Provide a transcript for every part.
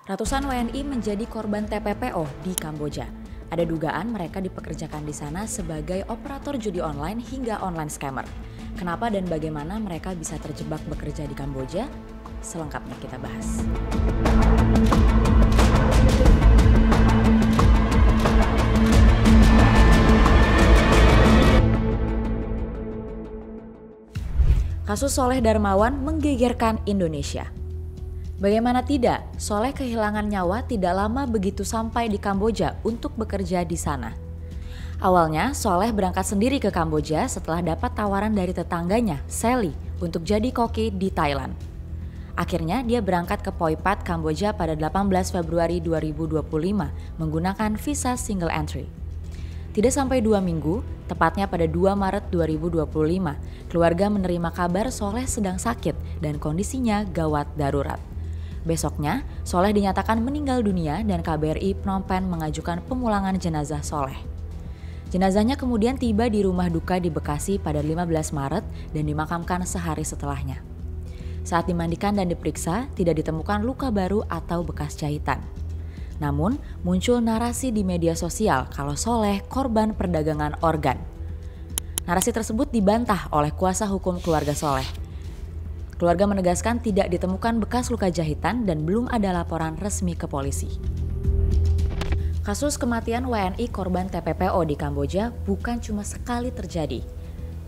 Ratusan WNI menjadi korban TPPO di Kamboja. Ada dugaan mereka dipekerjakan di sana sebagai operator judi online hingga online scammer. Kenapa dan bagaimana mereka bisa terjebak bekerja di Kamboja? Selengkapnya kita bahas. Kasus Soleh Darmawan menggegerkan Indonesia. Bagaimana tidak, Soleh kehilangan nyawa tidak lama begitu sampai di Kamboja untuk bekerja di sana. Awalnya, Soleh berangkat sendiri ke Kamboja setelah dapat tawaran dari tetangganya, Sally, untuk jadi koki di Thailand. Akhirnya, dia berangkat ke Poi Pat, Kamboja pada 18 Februari 2025 menggunakan visa single entry. Tidak sampai 2 minggu, tepatnya pada 2 Maret 2025, keluarga menerima kabar Soleh sedang sakit dan kondisinya gawat darurat. Besoknya, Soleh dinyatakan meninggal dunia dan KBRI Phnom Penh mengajukan pemulangan jenazah Soleh. Jenazahnya kemudian tiba di rumah duka di Bekasi pada 15 Maret dan dimakamkan sehari setelahnya. Saat dimandikan dan diperiksa, tidak ditemukan luka baru atau bekas jahitan. Namun, muncul narasi di media sosial kalau Soleh korban perdagangan organ. Narasi tersebut dibantah oleh kuasa hukum keluarga Soleh. Keluarga menegaskan tidak ditemukan bekas luka jahitan dan belum ada laporan resmi ke polisi. Kasus kematian WNI korban TPPO di Kamboja bukan cuma sekali terjadi.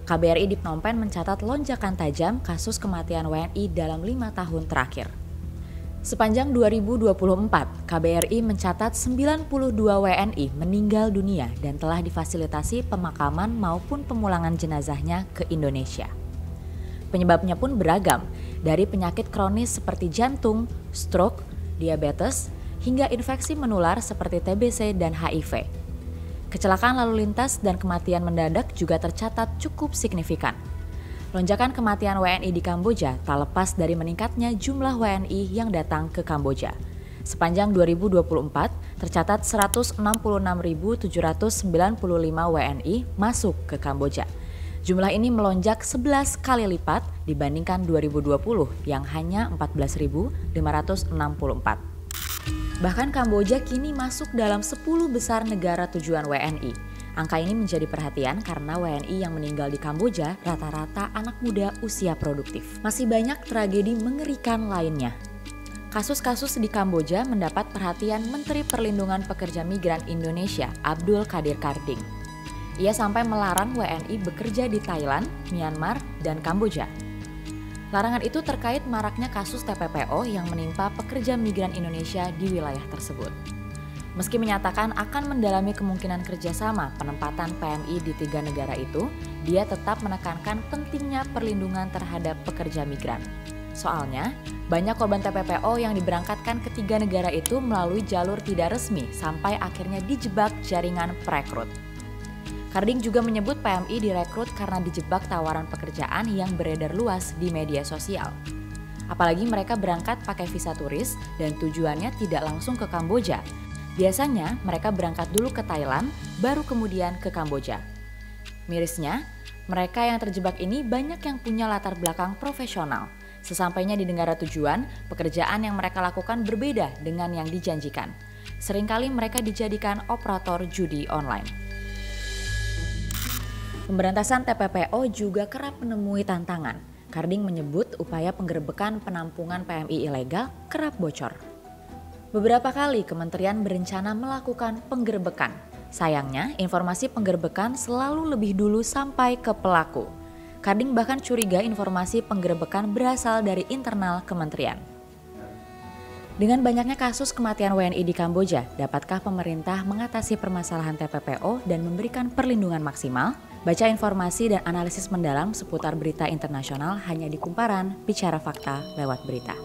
KBRI di Phnom Penh mencatat lonjakan tajam kasus kematian WNI dalam 5 tahun terakhir. Sepanjang 2024, KBRI mencatat 92 WNI meninggal dunia dan telah difasilitasi pemakaman maupun pemulangan jenazahnya ke Indonesia. Penyebabnya pun beragam, dari penyakit kronis seperti jantung, stroke, diabetes, hingga infeksi menular seperti TBC dan HIV. Kecelakaan lalu lintas dan kematian mendadak juga tercatat cukup signifikan. Lonjakan kematian WNI di Kamboja tak lepas dari meningkatnya jumlah WNI yang datang ke Kamboja. Sepanjang 2024, tercatat 166.795 WNI masuk ke Kamboja. Jumlah ini melonjak 11 kali lipat dibandingkan 2020 yang hanya 14.564. Bahkan Kamboja kini masuk dalam 10 besar negara tujuan WNI. Angka ini menjadi perhatian karena WNI yang meninggal di Kamboja rata-rata anak muda usia produktif. Masih banyak tragedi mengerikan lainnya. Kasus-kasus di Kamboja mendapat perhatian Menteri Perlindungan Pekerja Migran Indonesia, Abdul Qadir Karding. Ia sampai melarang WNI bekerja di Thailand, Myanmar, dan Kamboja. Larangan itu terkait maraknya kasus TPPO yang menimpa pekerja migran Indonesia di wilayah tersebut. Meski menyatakan akan mendalami kemungkinan kerjasama penempatan PMI di 3 negara itu, dia tetap menekankan pentingnya perlindungan terhadap pekerja migran. Soalnya, banyak korban TPPO yang diberangkatkan ke 3 negara itu melalui jalur tidak resmi sampai akhirnya dijebak jaringan perekrut. Karding juga menyebut PMI direkrut karena dijebak tawaran pekerjaan yang beredar luas di media sosial. Apalagi mereka berangkat pakai visa turis dan tujuannya tidak langsung ke Kamboja. Biasanya mereka berangkat dulu ke Thailand, baru kemudian ke Kamboja. Mirisnya, mereka yang terjebak ini banyak yang punya latar belakang profesional. Sesampainya di negara tujuan, pekerjaan yang mereka lakukan berbeda dengan yang dijanjikan. Seringkali mereka dijadikan operator judi online. Pemberantasan TPPO juga kerap menemui tantangan. Karding menyebut upaya penggerbekan penampungan PMI ilegal kerap bocor. Beberapa kali kementerian berencana melakukan penggerbekan. Sayangnya, informasi penggerbekan selalu lebih dulu sampai ke pelaku. Karding bahkan curiga informasi penggerbekan berasal dari internal kementerian. Dengan banyaknya kasus kematian WNI di Kamboja, dapatkah pemerintah mengatasi permasalahan TPPO dan memberikan perlindungan maksimal? Baca informasi dan analisis mendalam seputar berita internasional hanya di Kumparan, bicara fakta lewat berita.